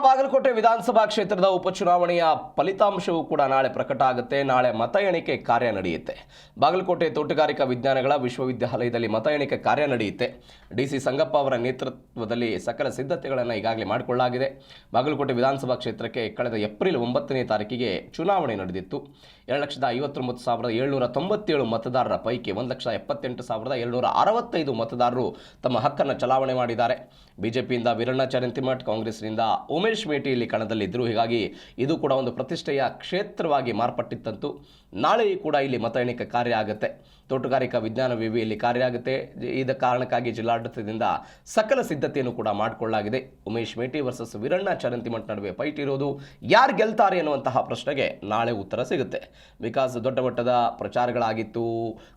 ಬಾಗಲಕೋಟೆ ವಿಧಾನಸಭಾ ಕ್ಷೇತ್ರದ ಉಪಚುನಾವಣೆಯ ಫಲಿತಾಂಶವೂ ಕೂಡ ನಾಳೆ ಪ್ರಕಟ ಆಗುತ್ತೆ. ನಾಳೆ ಮತ ಎಣಿಕೆ ಕಾರ್ಯ ನಡೆಯುತ್ತೆ. ಬಾಗಲಕೋಟೆ ತೋಟಗಾರಿಕಾ ವಿಜ್ಞಾನಗಳ ವಿಶ್ವವಿದ್ಯಾಲಯದಲ್ಲಿ ಮತ ಎಣಿಕೆ ಕಾರ್ಯ ನಡೆಯುತ್ತೆ. ಡಿಸಿ ಸಂಗಪ್ಪ ಅವರ ನೇತೃತ್ವದಲ್ಲಿ ಸಕಲ ಸಿದ್ಧತೆಗಳನ್ನು ಈಗಾಗಲೇ ಮಾಡಿಕೊಳ್ಳಲಾಗಿದೆ. ಬಾಗಲಕೋಟೆ ವಿಧಾನಸಭಾ ಕ್ಷೇತ್ರಕ್ಕೆ ಕಳೆದ ಏಪ್ರಿಲ್ 9ನೇ ತಾರೀಕಿಗೆ ಚುನಾವಣೆ ನಡೆದಿತ್ತು. 2,59,797 ಮತದಾರರ ಪೈಕಿ 1,78,765 ಮತದಾರರು ತಮ್ಮ ಹಕ್ಕನ್ನು ಚಲಾವಣೆ ಮಾಡಿದ್ದಾರೆ. ಬಿಜೆಪಿಯಿಂದ ವೀರಣ್ಣ ಚರಂತಿಮಠ್, ಕಾಂಗ್ರೆಸ್ನಿಂದ ಉಮೇಶ್ ಮೇಟಿ ಇಲ್ಲಿ ಕಣದಲ್ಲಿದ್ದರು. ಹೀಗಾಗಿ ಇದು ಕೂಡ ಒಂದು ಪ್ರತಿಷ್ಠೆಯ ಕ್ಷೇತ್ರವಾಗಿ ಮಾರ್ಪಟ್ಟಿತ್ತಂತು. ನಾಳೆ ಕೂಡ ಇಲ್ಲಿ ಮತ ಎಣಿಕೆ ಕಾರ್ಯ ಆಗುತ್ತೆ. ತೋಟಗಾರಿಕಾ ವಿಜ್ಞಾನ ವಿವಿಯಲ್ಲಿ ಕಾರ್ಯ ಆಗುತ್ತೆ. ಇದ ಕಾರಣಕ್ಕಾಗಿ ಜಿಲ್ಲಾಡಳಿತದಿಂದ ಸಕಲ ಸಿದ್ಧತೆಯನ್ನು ಕೂಡ ಮಾಡಿಕೊಳ್ಳಲಾಗಿದೆ. ಉಮೇಶ್ ಮೇಟಿ ವರ್ಸಸ್ ವೀರಣ್ಣ ಚರಂತಿಮಠ್ ನಡುವೆ ಫೈಟ್ ಇರೋದು. ಯಾರು ಗೆಲ್ತಾರೆ ಎನ್ನುವಂತಹ ಪ್ರಶ್ನೆಗೆ ನಾಳೆ ಉತ್ತರ ಸಿಗುತ್ತೆ. ಬಿಕಾಸ್ ದೊಡ್ಡ ಮಟ್ಟದ ಪ್ರಚಾರಗಳಾಗಿತ್ತು.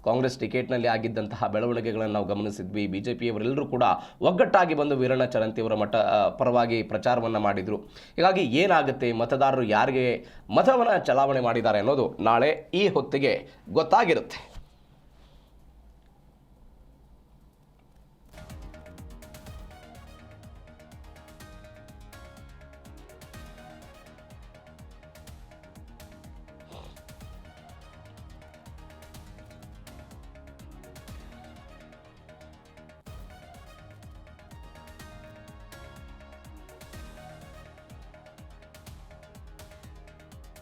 ಕಾಂಗ್ರೆಸ್ ಟಿಕೆಟ್ನಲ್ಲಿ ಆಗಿದ್ದಂತಹ ಬೆಳವಣಿಗೆಗಳನ್ನು ನಾವು ಗಮನಿಸಿದ್ವಿ. ಬಿಜೆಪಿಯವರೆಲ್ಲರೂ ಕೂಡ ಒಗ್ಗಟ್ಟಾಗಿ ಬಂದು ವೀರಣ್ಣ ಚರಂತಿಯವರ ಪರವಾಗಿ ಪ್ರಚಾರವನ್ನು ಮಾಡಿದರು. ಹೀಗಾಗಿ ಏನಾಗುತ್ತೆ, ಮತದಾರರು ಯಾರಿಗೆ ಮತವನ್ನು ಚಲಾವಣೆ ಮಾಡಿದ್ದಾರೆ ಅನ್ನೋದು ನಾಳೆ ಈ ಹೊತ್ತಿಗೆ ಗೊತ್ತಾಗಿರುತ್ತೆ.